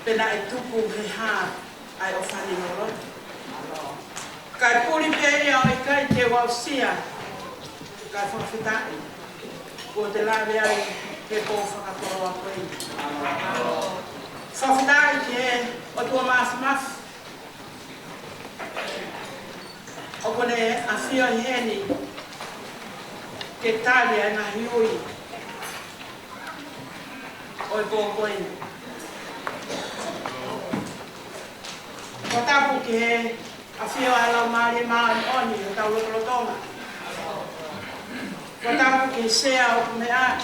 pena e tupu he hā ai o whani ngoro. Kai puri pēia o i kai te wausia, kai whawhitai, ko te lawe ai ke pō whakatoro a koe. Whawhitai ki he o tua mafu. O kone a whio i heni, ke tali ai ngā hiui, o i pō koe. Ko tapu ki he a whio ai lau maari maari oni o tau lotolotonga. Ko tapu ki he sea o kume ai.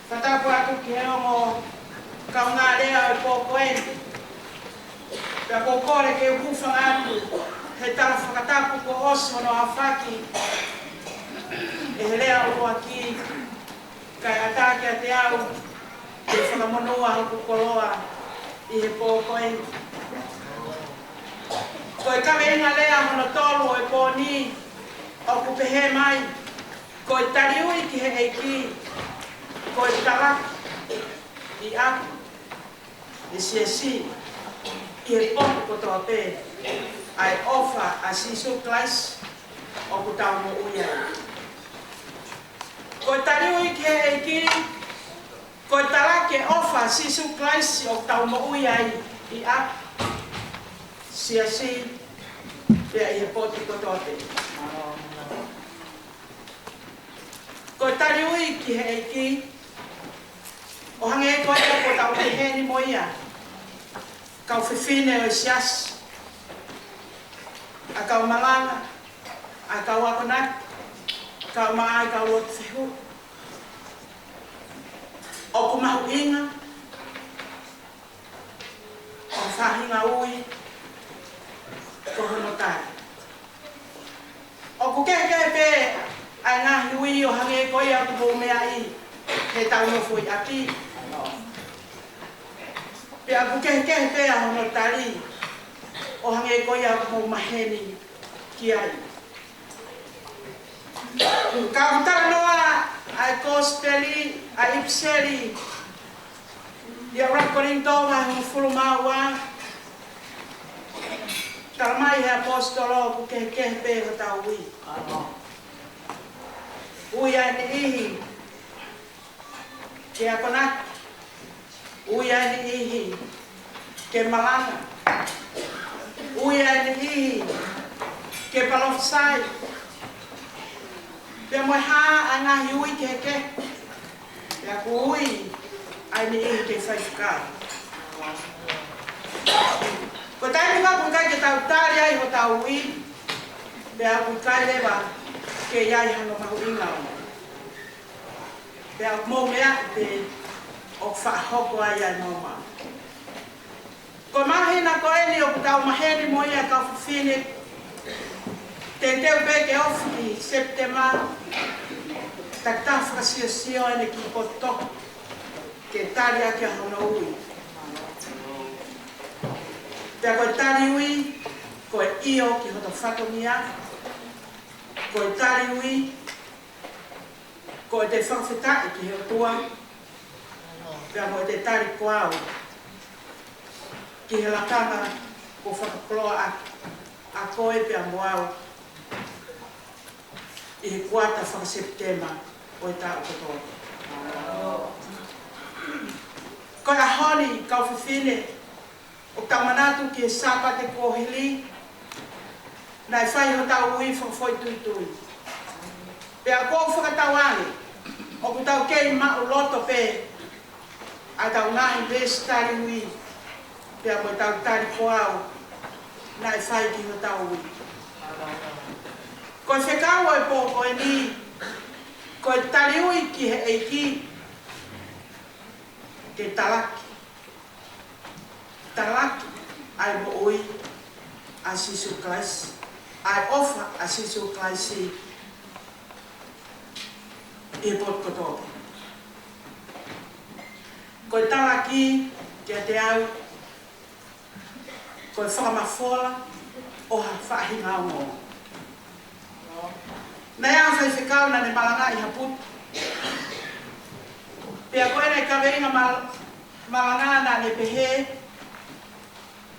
Ko tapu atu ki he ongo kaunga rea o i pō koe. Pea ko kore ke hufanga atu, he tala whakatapu ko oso no a whaki. E he rea o aki, kai atake a te au, e whakamonua o kukoloa i he pō koe. Ko e kawe inga lea hono tolu o e pōni, o kupehe mai, ko e tariui ki he eiki, ko e taraki, i aku, i siesi, i he poku kotoa pē, ai ofa a sisu klais, o kutau mo uia. Ko e tariui ki he eiki, ko e taraki ofa a sisu klais, o kutau mo uia i aku, siasi, pia i he poti kotote. Ko e tariui ki he eiki, o hange e koe ko tau te heni mo ia, kau whiwhine o i siasi, a kau malanga, a kau akonak, kau maa kau lotu whihu, o kumahu inga, o whahinga ui, ko hono tai. O ku keke pē ai ngā hui o hange koe a kupo mea i he tau no fui aki. Pe a ku keke pē a hono tari o hange koe a kupo maheni ki ai. Ka utara noa ai kospeli, ai ipseri, i a rakorintonga hong fulumaua, Taramai he apostolo ku ke pē ho tau ui. Ui ai ni ihi ke akonak. Ui ai ni ihi ke malanga. Ui ai ni ihi ke palofsai. Pea moe hā ai ngā hiui ke. Pea ku ui ai ni ihi ke whaifukai. Ko tai ni wapu kai ke tau tari ai ho tau ui, pea ku kai lewa ke iai hano mahu inga o. Pea mō mea te o whaahoko ai ai mō mā. Ko mahina ko eni o ku tau maheni mo ia kau whiwhine, te teo pē ke ofi i Septema, tak tā whakasio ene ki poto, ke tari ake hono ui. Pea koe tari ui, koe io ki hoto whatongia, koe tari ui, koe te whawhetai ki heo tua, pea koe te tari koau, ki he lakanga ko whakakoloa a koe pea moau, i he kuata whakaseptema o e tāu kotoa. Koe a honi kau whiwhine, o tamanatu ki e sāpate kōhili, nai whai ho tau ui whakafoi tui. Pea kō whakatau ane, o ku tau kei mao loto pē, a tau ngahi bēs tari ui, pea koe tau tari koau, nai whai ki ho tau ui. Koe whekau e pō koe ni, koe tari ui ki he eiki, ke talaki. Talaki ai mo ui a sisu klais, ai ofa a sisu klaisi i pot kotoke. Koe talaki kia te au, koe whakamafola o ha whahinga o ngō. Nei a whaiwhikau na ne malanga i haput. Pea koe nei kaweinga Malangana ne pehe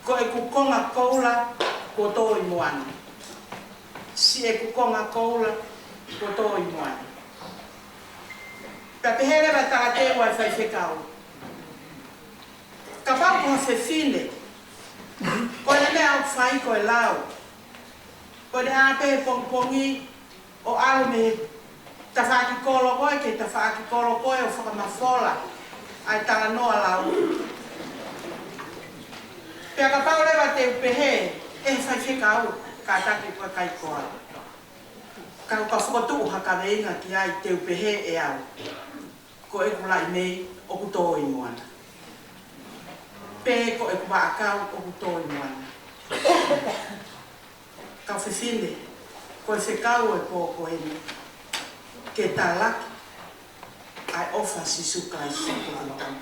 ko e kukonga koula ko to i moana. Si e kukonga koula ko to i moana. Ka pehe lewa tagate wa fai whekau. Ka pau ko fefine. Ko ne mea au whai ko e lau. Ko ne ape pongpongi o alu me tawhaki kolo koe ke tawhaki kolo koe o whakamafola. Ai tala noa lau. Pea ka pau lewa te upehe, e whai whekau, ka take koe kai koa. Ka whakatu haka reinga ki ai te upehe e au. Ko e kulai mei o kuto i moana. Pe ko e kuwaakau o kuto i moana. Ka whiwhine, ko e whekau e pōko eni. Ke tā laki, ai ofa si sukai si kuhantau.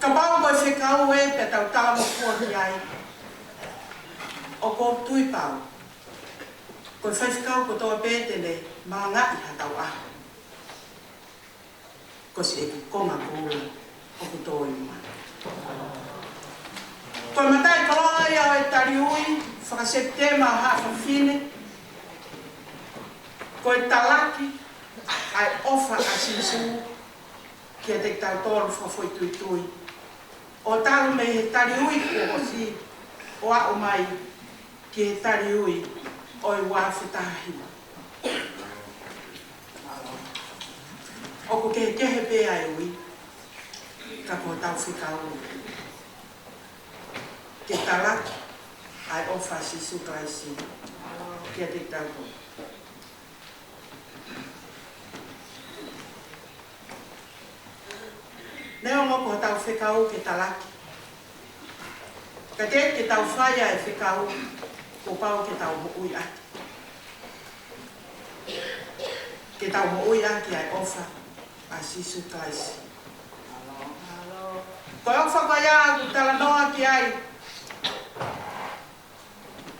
Ka pau ko e whekau e pe tau tāmo kua ki ai. O ko tui pau. Ko e whekau ko toa pētene maa ngai hatau aho. Ko si e ki konga kūla o kuto i moana. Ko e matai kaloa ia o e tariui, whakaseptema o haa whawhine. Ko e talaki, ai ofa a sisu, ki a te tau tōru whawhoi tui tui. O taru me he tariui ko o si, o a o mai, ki he tariui o i wāwhitahi. O ko ke kehe pēa e ui, ka ko tau whikau. Ke talaki, ai ofa a sisu klaisi, ki a te tau tōru. Neo ngoko tau whekau ke talaki. Ka te ke tau whaia e whekau, ko pau ke tau mo'ui aki. Ke tau mo'ui aki ai ofa a sisu klaisi. Ko e ofa ko ia ku tala noa ki ai.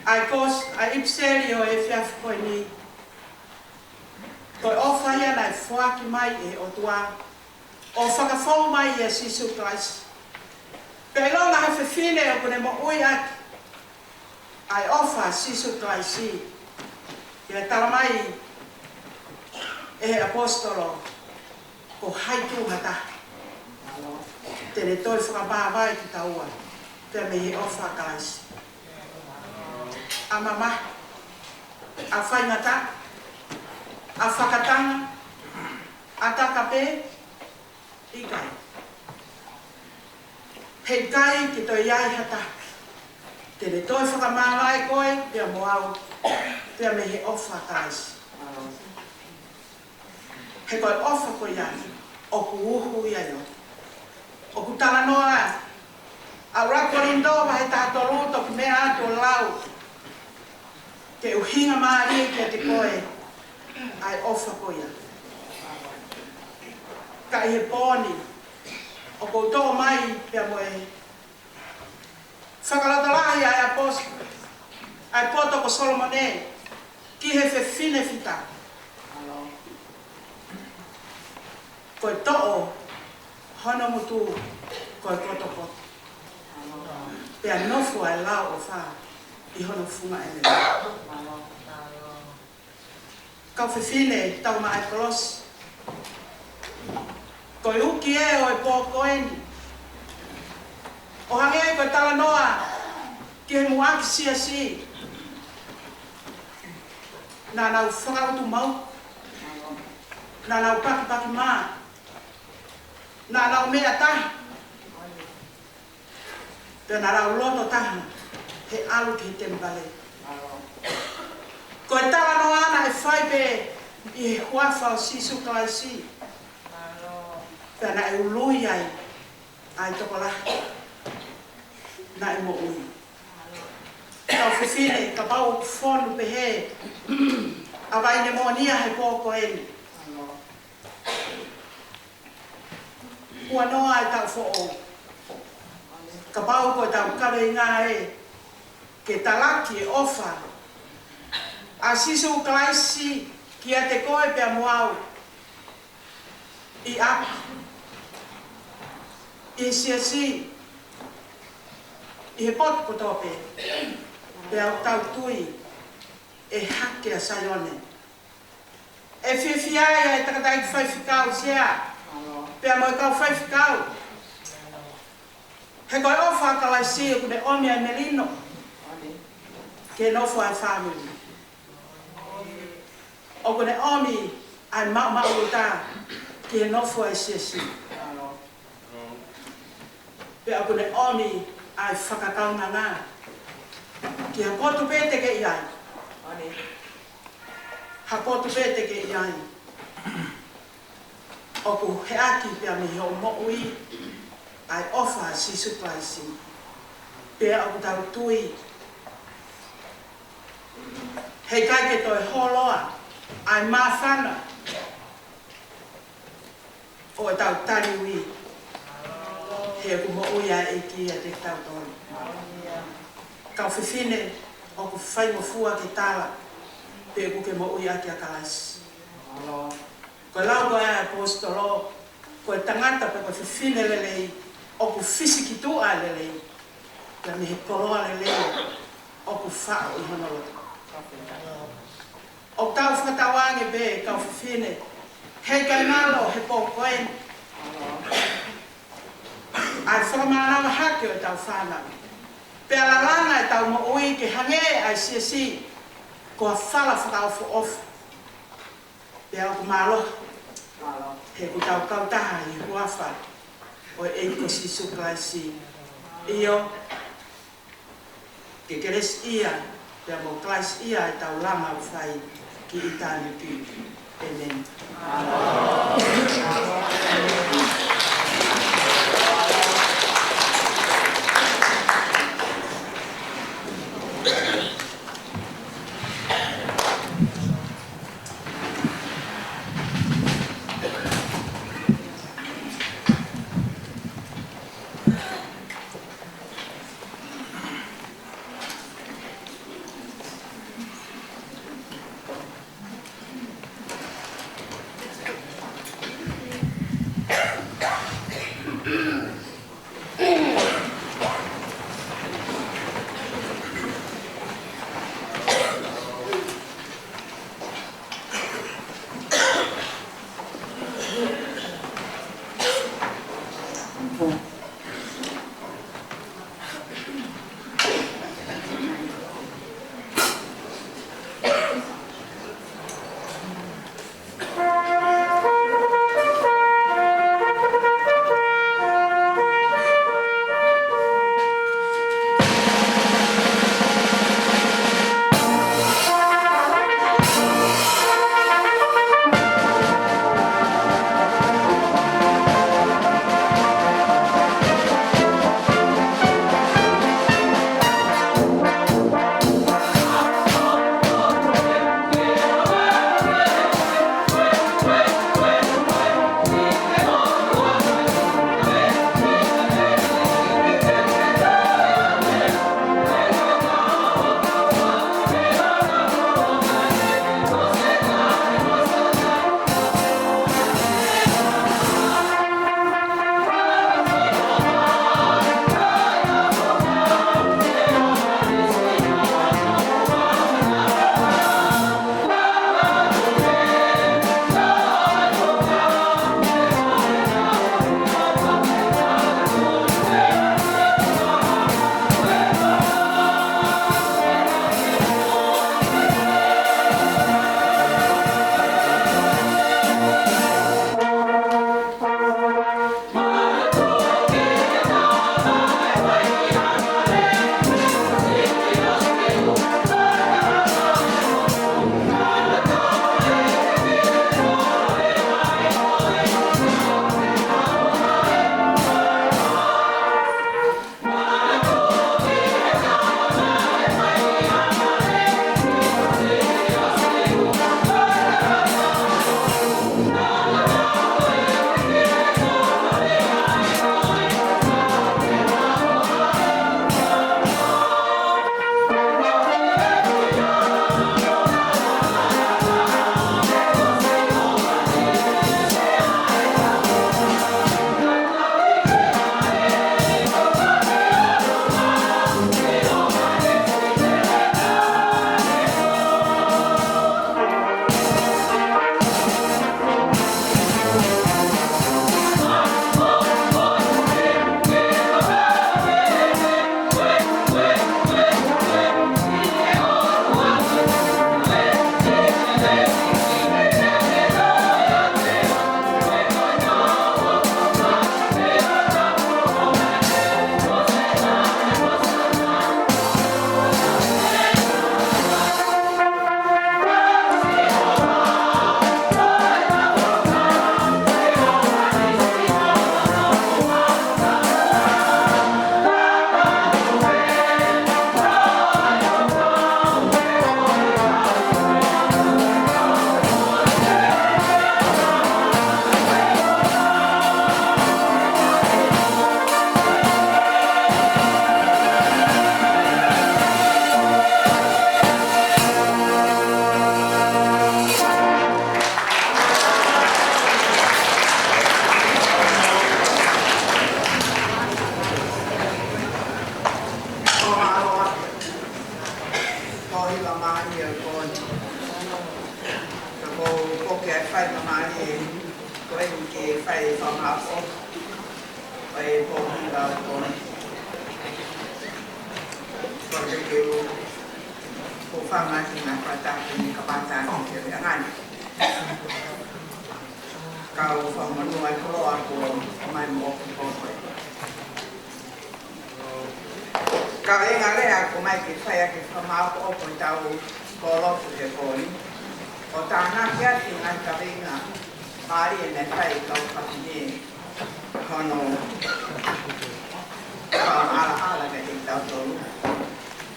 Ai kos, ai ipseri o e whiawhi koe ni. Ko e ofa ia nai whuaki mai e o tua. O whakawhau mai e sisu klaisi. Pei longa ha whiwhine o kune mo ui aki. Ai ofa sisu klaisi. Ia tala mai e he apostolo ko haitu hata. Tene toi whakabāwai ki taua. Pea me he ofa klaisi. A mama, a whaingata, a whakatanga, a takape, ikai. Hei kai ki toi iai hata. Tene toi whakamāwai koe, pia mo au, pia me he ofa klaisi. He koe ofa koe iai, o ku uhu iai o. O ku tala noa, a rakorindowa he tātoru toku mea atu lau. Ke uhinga maari ki a te koe, ai ofa koe iai. Ka i he pōni, o koutou mai pia mo e whakalatalahi ai apostol, ai poto ko Solomone, ki he whiwhine whita. Koe to'o, hono mutu, koe poto poto. Pia nofu ai lau o wha, i hono funga e me. Kau whiwhine, tau ma ai kolosi. Koe uki e o e pōko eni. O hange e koe tala noa ki he muaki sia si. Nā nau whakautu mau. Nā nau paki paki mā. Nā nau mea tahi. Pea nā rau loto tahi. He alu ki he tembale. Koe tala noa ana e whai pe i he huafa o sisu klaisi. Pea na e ului ai, ai toko lahi, na e mo ui. Kau whiwhine, ka pau whonu pehe, a vai ne monia he pōko eni. Ua noa e tau who'o. Ka pau ko tau kawe ngā e, ke talaki e ofa. A sisu klaisi ki a te koe pea moau. I aki. ki si I he pot ko tope. Pe au tau tui e hake a sayone. E whiawhiai e takatai ki whaiwhikau sea. Pe a moi kau whaiwhikau. He koi ofa ka lai si kune omi ai melino. Ke nofo ai family. O kune omi ai mauta ke nofo ai si. Pe a kune omi ai whakakaunga ngā. Ki ha kotu pēte ke iai. Ha kotu pēte ke iai. Oku he aki pia mi ho mo ui. Ai ofa si suplaisi. Pe a ku tau tui. Hei kai ke toi holoa. Ai mawhana. O e tau tari ui. He ku mo ui ai e ki a te tau toni. Kau whiwhine o ku whai mo fua ke tala. Pe ku ke mo ui aki a kalasi. Koe lau koe ai apostolo. Koe tangata pe koe whiwhine lelei. O ku fisiki tua lelei. Pea me he koroa lelei. O ku whao I honolo. O tau whakatawange be kau whiwhine. Hei kai ngalo he po koe. Ai whakamanawa hake o tau whanau. Pea la langa e tau mo ui ke hange ai si. Ko a whala whakau fo off. Pea o ku malo. He ku tau kautaha I huafa. O e ko si suklai si. Iyo. Ke keres ia. Pea mo klais ia e tau lama u whai. Ki itani ki. Amen. Ai po la po. Porque que o fama na pata ni kapata ni ngan. Kau fama no ai pro ako mai mo ko ko. Kau ngale ako mai ki faya ki fama ko ko tau ko lo ke ko ni. O ta na kia tingan ka venga. Mari ne fai kau ka ni. Kono ala ke tau tolu.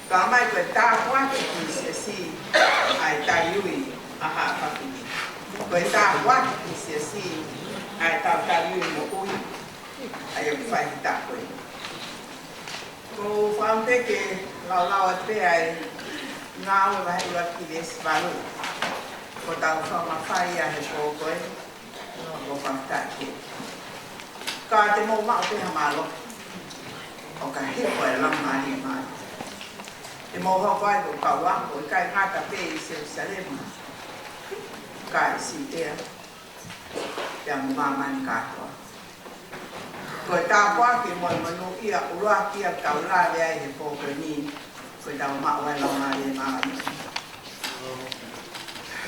Kau mai ko ta kwa ki si ai ta yui aha ka ki. Ko ta kwa ki si ai ta yui mo kui. Ai fai ta ko. Ko fam pe ke la te ai ngau vai ua ki des valu. Ko ta fa fai ai ko ko ko fam ta ki. Ka te mo ma te hamalo. O ka he ko la mani mai. E mo ho vai ko ka wa ko kai ngata pe se Jerusalem. Kai si te. Yang maman ka ko. Ko ta kwa ke mo no ia ura kia ka la le ai ko ko ni. Ko ta ma wa la mani mai.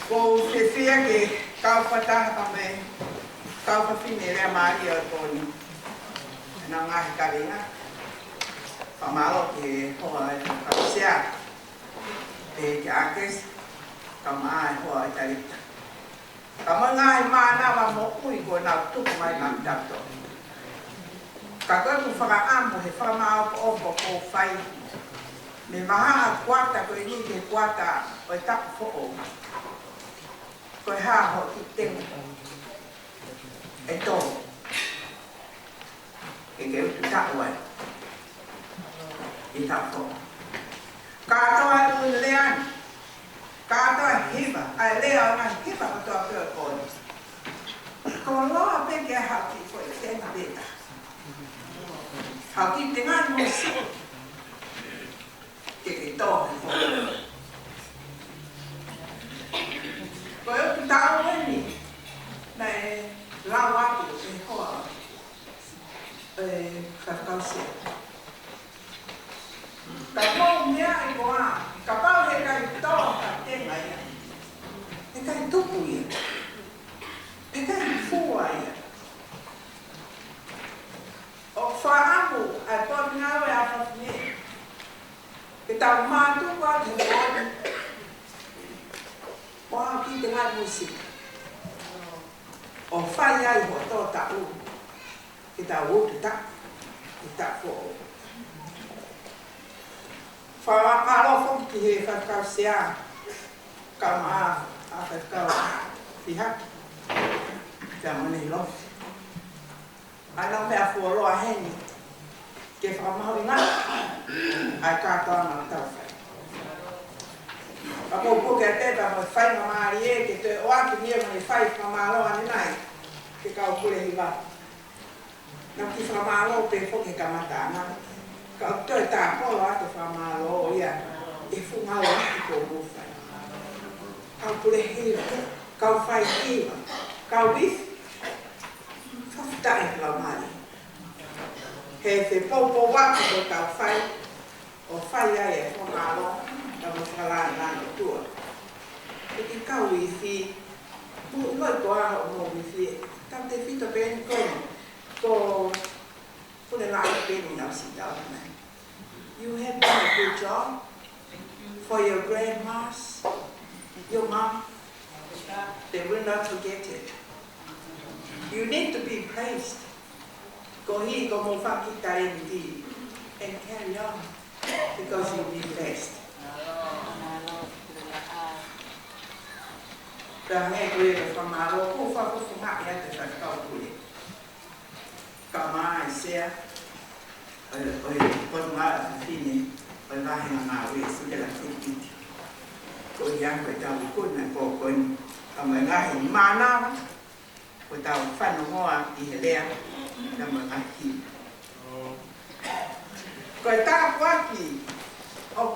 Ko se fia ke ka pata ka me. Kau pasti nilai mari atau ni, nangah kalina, pamalo ke hoa kau siap, jakes, kamai hoa cerita. Kamu ngai mana mamu kui ko nak tu mai nak dapat. Kakak tu faham boleh faham apa ko fai. Memang kuat ko ini ke kuat ko tak fo. Ko ha ho kiteng. Itu, itu tak buat, itu apa? Kata ulian, kata hiba, leon nak hiba betul betul pun. Kalau apa yang hati pun saya beda. Hati dengan musik, itu. Kalau kita ini, naik lawa tu sekolah, kakausia. Kapau ni aku kapau hekai tu kapten ayah, hekai tu punya, hekai fuai. O faamu atau ngawe apa ni? Kita matu buat hiburan, wah kita dengar musik. O fai ai ho to tahu kita tahu kita fo fa malo fo ki fa ka sia kama apa kau pihak jangan ni lo anak me afo lo hen ke fa ma ringa ai ka to na ta fa Ako po kete ta mo fai mama rie ke te o aki dia mo fai mama lo ani nai ke ka o le hiba na ki mama lo pe fo ke kamata na ka to ta ko lo ate mama lo ia e fu ma lo ko mo fai ka o le hiba ka o fai hiba ka o bis fa ta e la mali he se po wa ko ka o fai ai e mama lo kamu salah nak tu. Jadi kau isi, bukan kau mau isi, tapi kita pen kau boleh nak pen nak sidang. You have done a good job for your grandmas, your mom. They will not forget it. You need to be praised. Kau hi kau mau fakir tarik di, and carry on because you'll be blessed. Dan gue sama lo, kufa nggak ya terus kau boleh. Kama saya, pernah sini, pernah yang ngawe sudah tinggi. Kau yang bertahu pun nak pokon, kama ngahi mana, kau tahu fan semua ihliang, nama ngahi. Kau tak waki, om,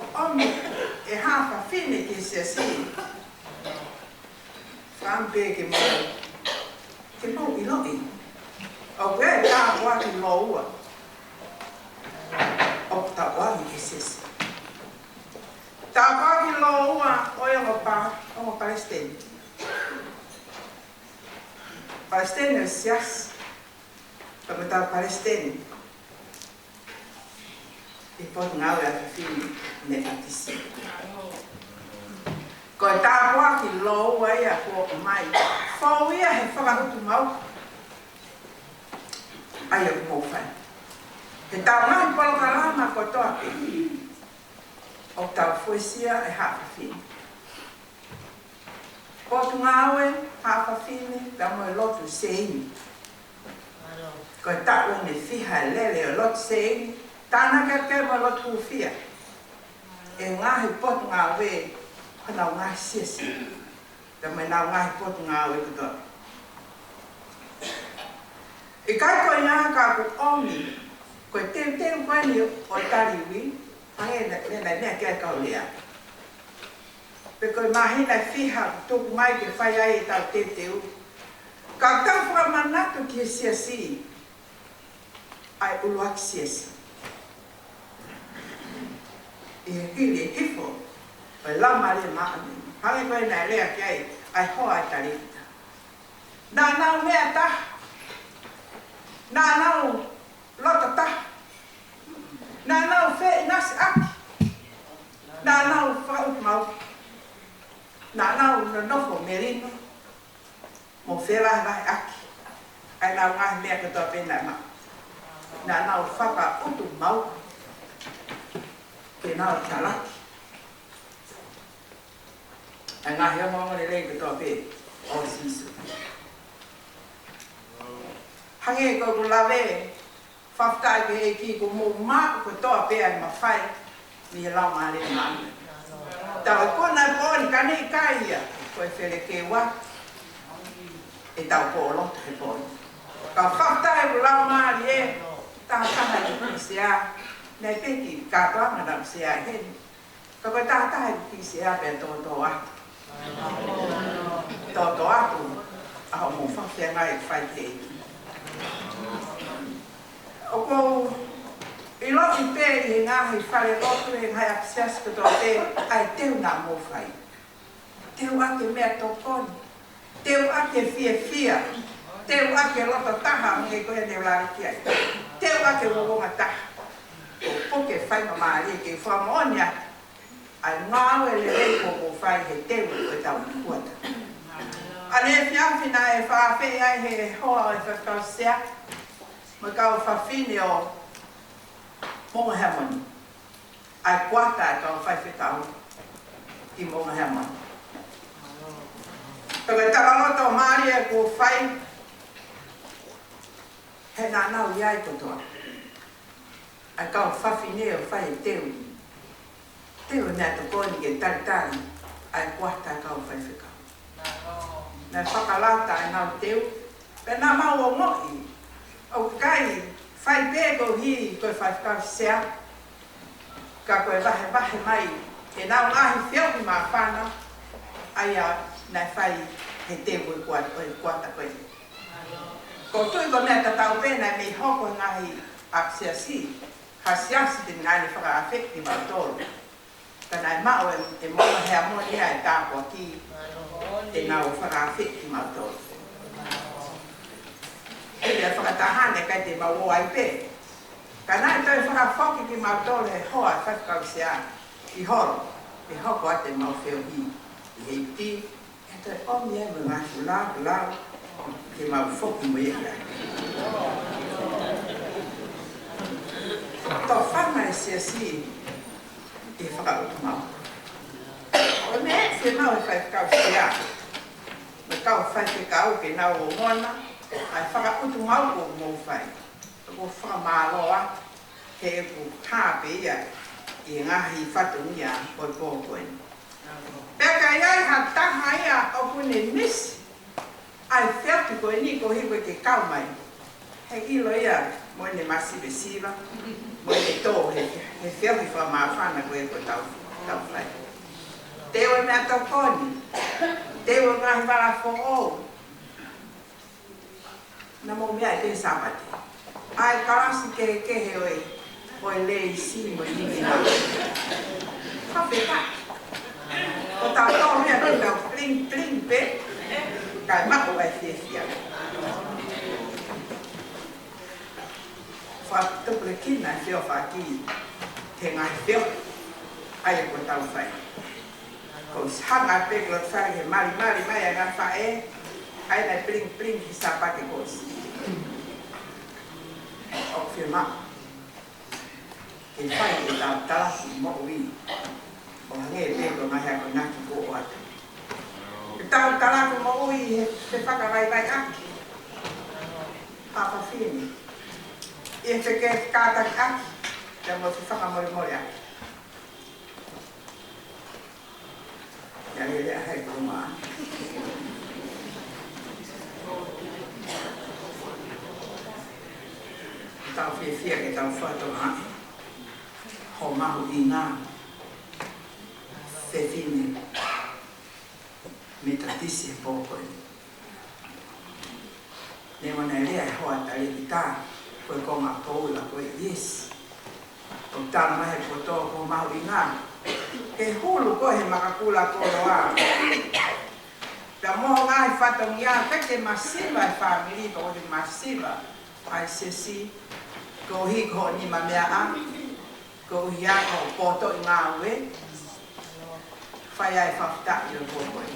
apa fini kisah Sampai ke mau iloi, O ke ta wa ki loa. O ta wa ki sis. Ta wa ki loa o ya pa o Palestina. Palestina sias. Kami tahu Palestina. Ipo ngau ya fini nefatisi. Ko ta wa ki loa ya ko mai. Fo ya he fa tu mau. Ayo mo fa. He ta mai polo kalama ko to api. O ta foisia e ha fini. Ko tu ngau ha fini ta mo lotu sei. Ko ta o ne fiha lele lot sei. Tana ke mo lotu fia. E ngahi pot ngawe kana ngahi sis. Ta me na ngahi pot ngawe ko. E kai ko ia ka ku omi ko te ko ni o tariwi ai ne ke ka lia. Pe ko mahi na fiha tu mai ke fai ai ta te teu. Ka ta fra manato ki si ai uluak siesi. E hili hifo, e lama le maani. Hangi koe nai lea kiai, ai hoa tarita. Nā nau mea ta. Nā nau lota ta. Nā nau whee nasi aki. Nā nau whau mau. Nā nau nofo merino. Mo whee wahi aki. Ai nau ngahi mea katoa pena ma. Nā nau whaka utu mau. Ke nau talaki. Ai ngahi o mongo le rei katoa pe o sisu. Hange ko lawe whaftai ke e ki ko mō mā ko toa pe ai mawhai ni lau mā le mā. Tau kona pōni kane i kai ia ko e where ke wā e tau pōlo te pōni. Ka whaftai ko lau mā li e tā kaha i ki sea nei peki kātoa ngadam sea hen. Ka koe tātai ki sea pe tō atu. Tō atu aho mō whawhia ngai whai te eki. O ko i loki pe i ngahi whare lotu e ngai apsias kato te ai teu nā mō whai. Teu ake mea tokoni. Teu ake fia. Teu ake loto taha nge koe ne ulari kia. Teu ake wawonga taha. O poke whai mamari ke whamonia. Ai ngāu e le rei ko whai he teu koe tau kuata. Ane whiawhina e whawhi ai he hoa e whakau sea. Ma kau whawhine o Monga Hamoni. Ai kuata e kau whaiwhikau ki Monga Hamoni. Taka tarangoto maari e ko whai he nā nau iai kotoa. Ai kau whawhine o whai e teu. Teu nea to koni ke taritari. Ai kuata e kau whaiwhikau. Nā whakalata e nau teu. Pe nā mau o mohi. O kai, whai pē ko hi koe whaikau sea. Ka koe wahe mai. E nau ngahi whioki mā whana. Ai a nai whai he teu koe kuata koe. Ko tui ko nea tatau pēnei me hoko ngahi apsia si. Ha siasi te ngai ni whakaawhekti mā tōru. Ka nai mao e monga hea moni ai tāpua ki. Te ngau whakaawhekti mā tōru. E rea whakatahane kai te mau ai pē. Ka nai toi whakawhoki ki mau tōru he hoa whakau sea i horo. E hoko a te mau wheo hi. I hei ti. E toi omi e mo ngātu lau. Ke mau whoki mo e ia. Tō whama e sia si. E whakautu mau. O me e mau e whakau sea. Me kau whakau ke nau o ngona. Ai whakautu mau ko mō whai. Ko whakamāloa he ku kāpe ia i ngahi whatu ia o pōkoe. Peka iai ha taha ia o kune nisi. Ai whiatu koe ni ko hiwe ke kau mai. He ilo ia mo ne masive siva. Mo ne tō he whiatu whamawhana koe ko tau whai. Teo mea tau koni. Teo ngahi wala who o. na mo mea te sapate. Ai karasi ke he oi lei si mo ni na. Ka pe ka. O ta to mea te tau pling pe. Kai ma ko vai fia. Fa to prekina fio fa ki. Te ngai fio. Ai ko tau fai. Ko hanga pe ko fai he mari mai aga fa ai na pling ki sapate ko. O firma ke fai e tau talasi mo ui o hange pe ko mai ha ko na ki ko o atu e tau talasi mo ui se whaka vai aki papa fini e se ke kata aki te mo se whaka mori aki ya le le hai ko ma tau fia ke tau whatoa ho mahu i ngā whetine me tatisi e pōkoi. Ne wana rea e hoa tari ki tā, koe ko ngā pōula koe yes. O tāna mahe poto ko mahu i ngā. Ke hulu koe he makakula koro a. Pea moho ngā he whatongi a, peke masiva e whamiri, pa o te masiva. Ai sesi, ko hi ko ni ma mea a, ko hi a ko poto i ngā ue, whai ai whafta i o kōkoi.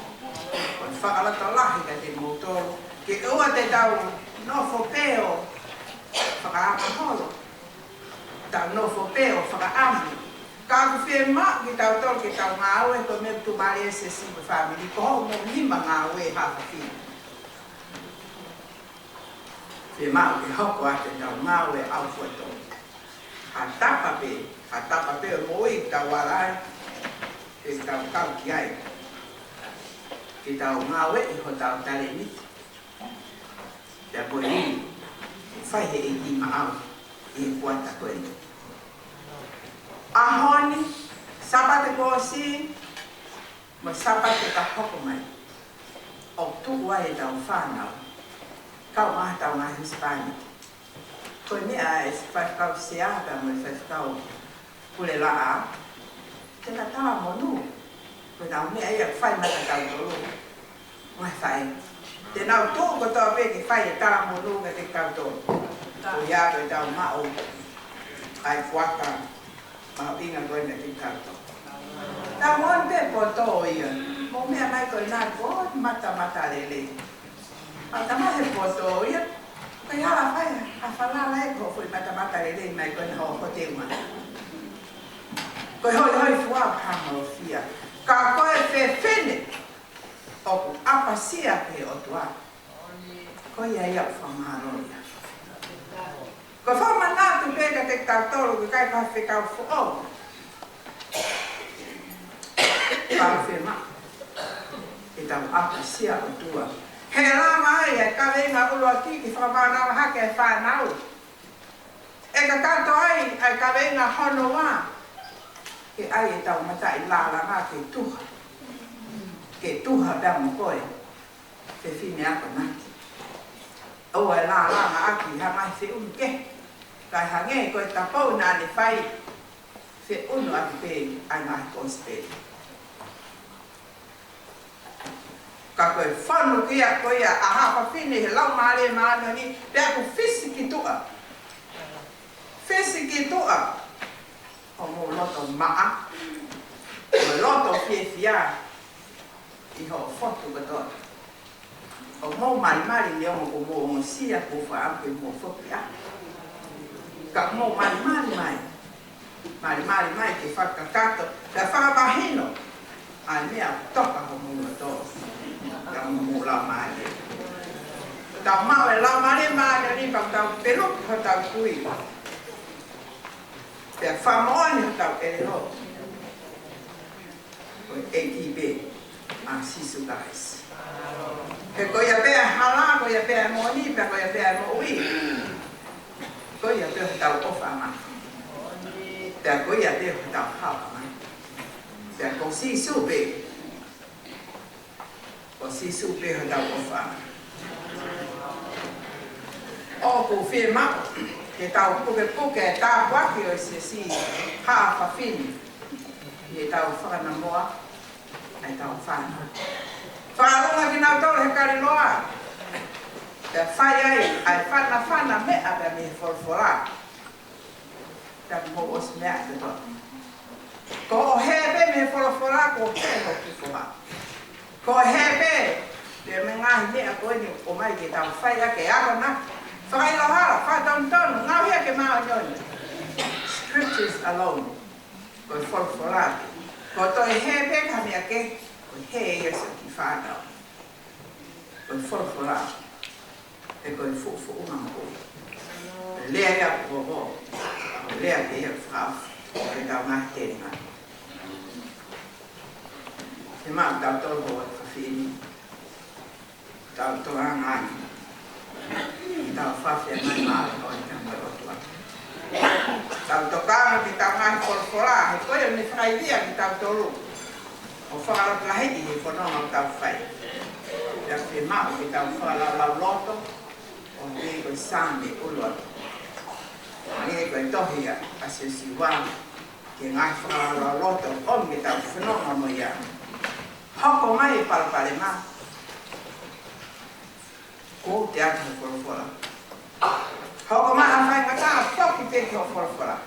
Ko whakalata lahi ka te motoro, ke ua te tau nofo peo, whakaama holo, tau nofo peo, whakaamu. Ka aku whee maa ki tau tol ke tau ngā ue, ko me tu mare se si me whamiri, ko hau mo lima ngā ue hawha whina. Te mau ke hoko ate tau mau e au fuato. Ha tapa pe o moi tau warai, e tau kau ki ai. Ke tau mau e ho tau tale niti. Te apoi rini, whai he i ma au, i kuata koe. Ahoni, sapate kōsi, mo sapate ka hoko mai. O tuku ai tau whanau. Kau maha tau ngā Hispanic. Koe mea e whai kau seata mo e whai kau kule laa. Tena tawa monu. Koe nau mea ia whai mata kau tolu. Mai whai. Te nau tō ko tō pe ke whai e tawa monu me te kau tolu. Ko ia koe tau mao. Ai whaka. Mao inga koe me te kau tolu. Tau mon pe po tō ia. Mo mea mai koe nā koe mata lele. Tama he poto ia, kai hala whai, a whalala e ko fui mata rei mai koe na ho te uma. Koe hoi fua kama o fia. Ka koe whewhene, o apasia pe o tua. Koe ia whamaroia. Koe whamanatu peka te tautoro, koe kai ka whekau fuo. Ka whema, e tau apasia o tua. He la mai e ka venga ulo aki ki whakamana hake e whanau. E ka kato ai e ka venga hono wā. Ke ai e tau mata i lala ngā ke tuha. Ke tuha bea mo koe. Te whine ako naki. Oa e lala ngā aki ha mai whi unke. Kai hange koe tapau nā ne whai. Whi unu aki pe ai mai konsperi. Ka koe whanu kia koe a hapa whine he lau maare maana ni pea ko whisi ki tua. Whisi ki tua. O mo loto maa. O loto whia i ho whotu katoa. O mo mari leo mo ko mo sia ko whaampe mo whoki a. Ka mo mari mai. Mari ke whakakato. Ka whakapahino. Ai mea toka ho mo loto. Tau mula mai. Tau mau e lau mare mai ni pang tau peluk ho tau kui. Te whamoani ho tau elero. Koe ATB. Sisu guys. He koe ia pea hala, koe ia pea moni, koe ia pea mo ui. Koe ia pea ho tau ofa ma. Te koe ia pea ho tau hapa ma. Te ko sisu pe. O si supe ho tau o wha. o ko fe ma ke tau puke ta waki o si ha fa fin e tau whakana moa ai tau whana whaalunga ki nau tau he kari loa te whai ai whana mea pe me wholwhora ta mo os mea te toa ko o hebe me wholwhora ko he no ki whoha ko hebe te me ngahi mea koe ni o mai ki tau whai ake ako na whakai lohara, whatauntono, ngau hea ke maa nyoni scriptures alone ko wholwhora ko toi hebe ka mea ke ko he yeso ki whanau ko wholwhora e koe fufu unga mo lea ia po lea ke ia whau e tau ngahi tenga te maa tau tolo ho e whawhini tau toa ngani tau whawhia mai maa e koe tau marotua tau tokanga ki tau ngahi wholwhora he koe o ni whaidia ki tau tolu o whakarot lahidi he whanonga o tau whai ia whi maa ki tau whalalau loto o ni koe sāne ulua. Ni koe tohia a se siwang ke ngai whakalau loto o mi tau whanonga mo ia. Hoko mai e palapale ma. Ko te atu o wholwhora. Hoko mai a whai ngata a whoki teki o wholwhora.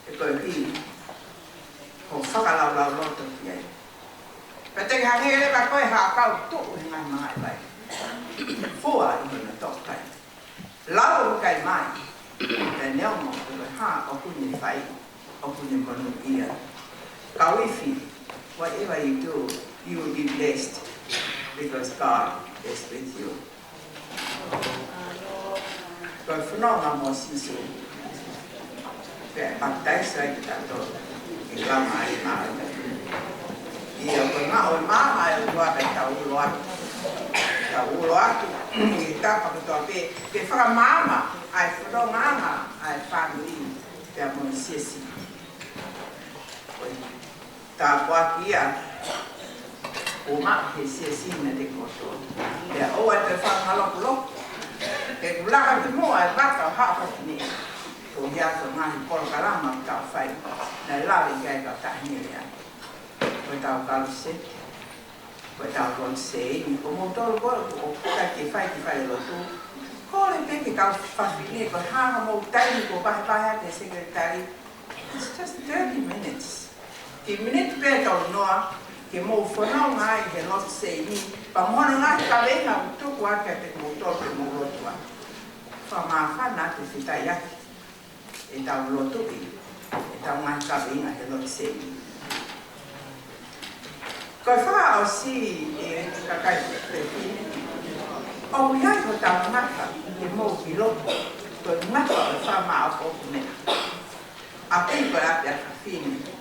E koe pi o whakalau loto ki ai. Pete hangere ba koe hakau tuku he ngai mai vai. Fua i hina tokai. Lau kai mai. Te neo mo te koe ha o kuni whai. O kuni konu ia. Kawifi, whatever you do, you will be blessed. Because God is with you. Koe whanonga mo sisu. Pe baptise ai ki tato. I lama ai maa. Ia koe maa o maa ai o tua pe tau ulo atu. Tau ulo atu. I tapa kutoa pe. Pe whakamama ai whanonga ai whanui. Pe a mo siesi. Ta kuakia o maa he siesi na te koto. Pe o ai te whangalopulok. Pe kulaka te moa e waka o haa whakini. Ko hiato ngahi polokarama tau whai. Na lawe kai ka tahinea. Koe tau kaluse. Koe tau konsei. Ni ko motoro kore ko kai ke whai lotu. Kore peke kau whawhine. Koe hanga mo taini ko pahe te sekretari. It's just 30 minutes. Ki minute pe tau noa. Ke mo whanau ngai he lotu sei ni. Pa mohono ngai ka wenga utuku ake te motoro ke mo lotua. Whamawhana te whitai ake. E tau lotu i. E tau ngai ka wenga he lotu sei ni. Koe wha o si e kakai te whine. O iai ko tau ngaka ke mou ki lotu. Koe ngaka o wha maa o koku mea. A pei koe api a whine.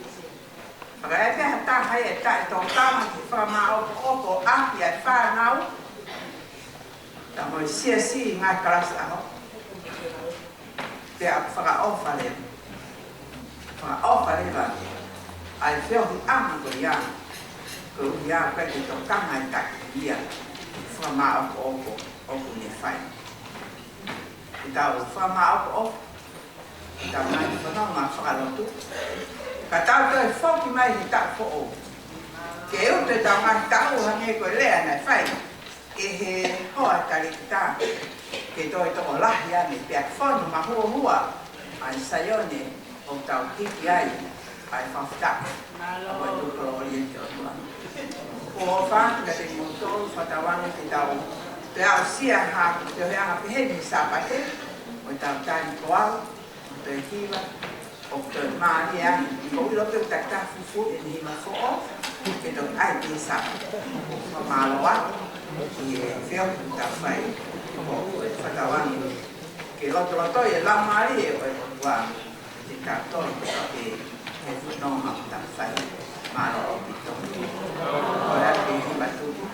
Paka e pia hata hai e tae tō kama ki wha maa o koku api a whanau. Ta moi sia si ngai kalasi aho. Pia whaka ofa lewa. Whaka ofa lewa. Ai whio hi ama ko iana. Ko ia pe te tokanga i taki ia whamaa oku ne whai. I tau whamaa oku. I tau nai whanonga whakalotu. Ka tau toi whoki mai hi tak who. Ke eu te tau ngai tau hange koe lea nei whai. E he hoa tari ki tā. Ke toi toko lahi ane pia whonu ma hua. Ai sayone o tau kiki ai. Ai whawhitaka. Oe tukoro oriente o tuana. O whātu ka te motoru whatawangi te tau te au sia hāku te heanga peheni sāpate o tau tāni koau o te hiwa o te maari ani ko ilo te ta fufu e ni ma fo ke to ai te sāpate o māloa ki e whio ta whai o whatawangi ke loto e la maari e o e tua te tātono ke e whanonga ta whai māloa o pito. Ora que iba tudo.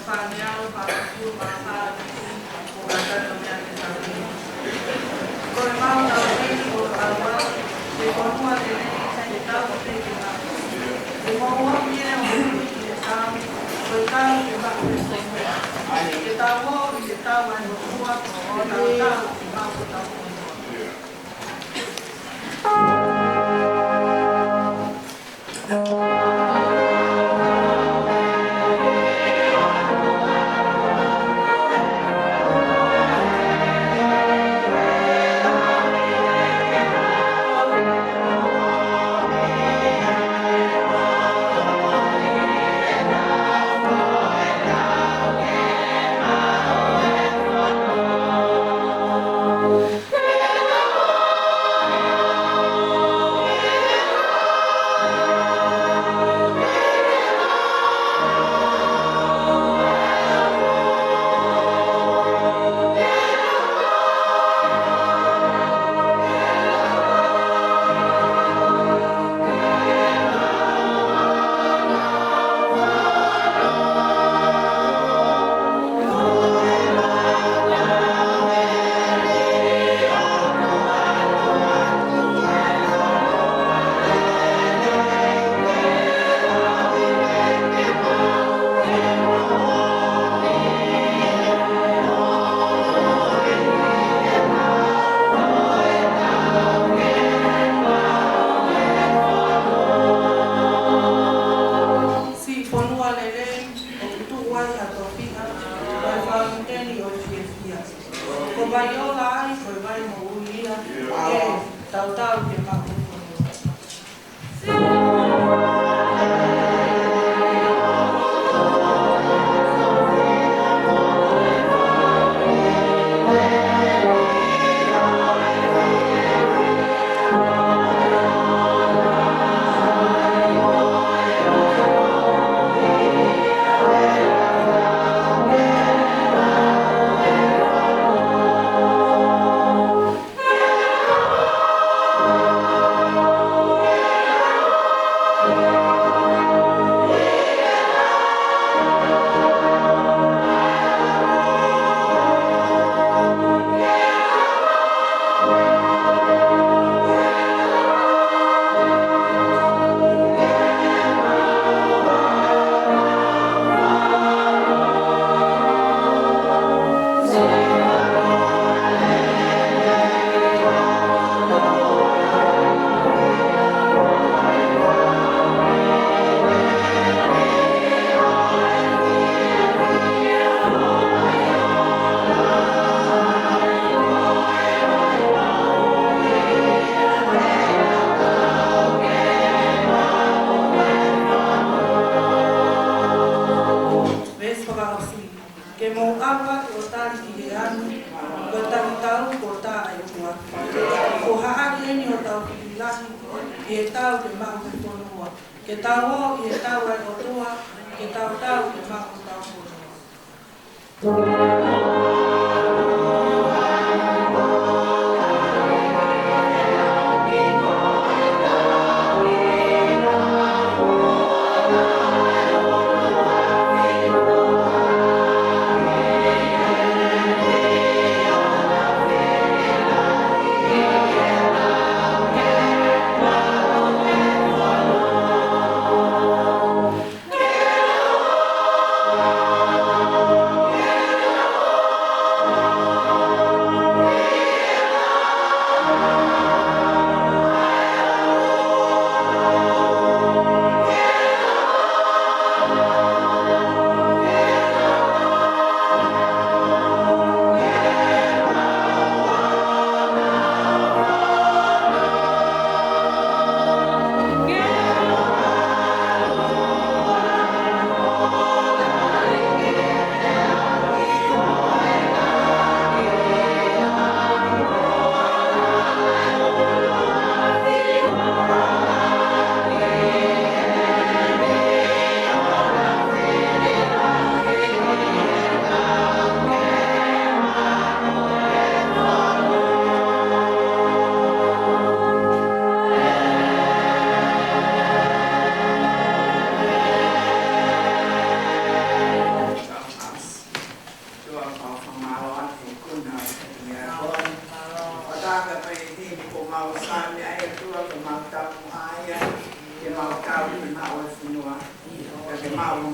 Para tau mai o tua, o tau tau, ki mau o tau o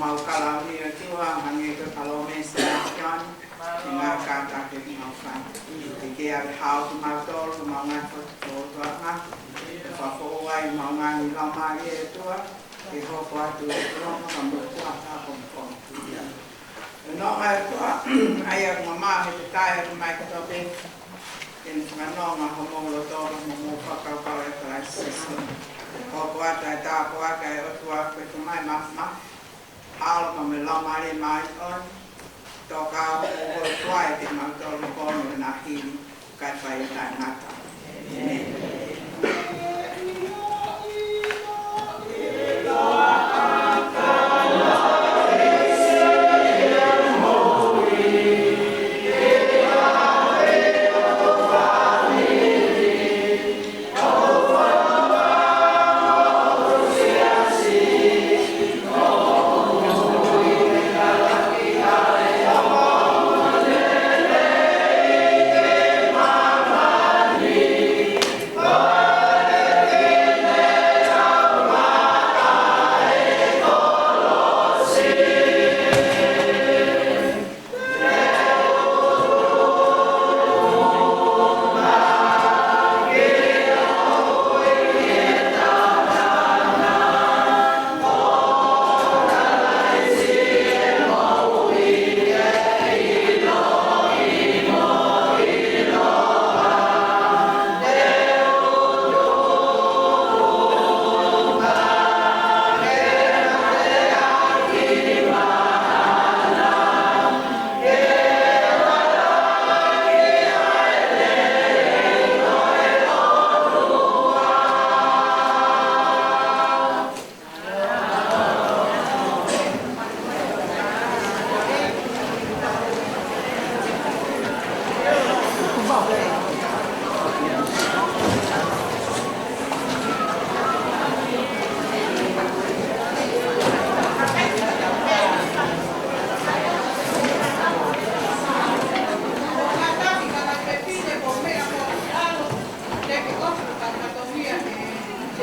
mau kalau ni tu ang hangi ke kalau mesra kan ke a hau ki mautoro maunga whatukotoa ngā. Whawhawai maunga ni laumari e tua. Ke hoko atu e ronga ka mokua ka kongi. No ai tua ai a mama he te kai a mai ka tope. Ken whanonga homolo toro mo whakakau e ka system. Hoko atu e tāko aka e otua koe tu mai mahma. Halo ma me laumari mai on. Toka o tuai te mautoro kono na hili kai whai e tai ngata.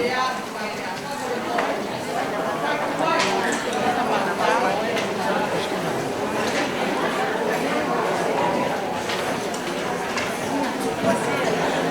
Yeah.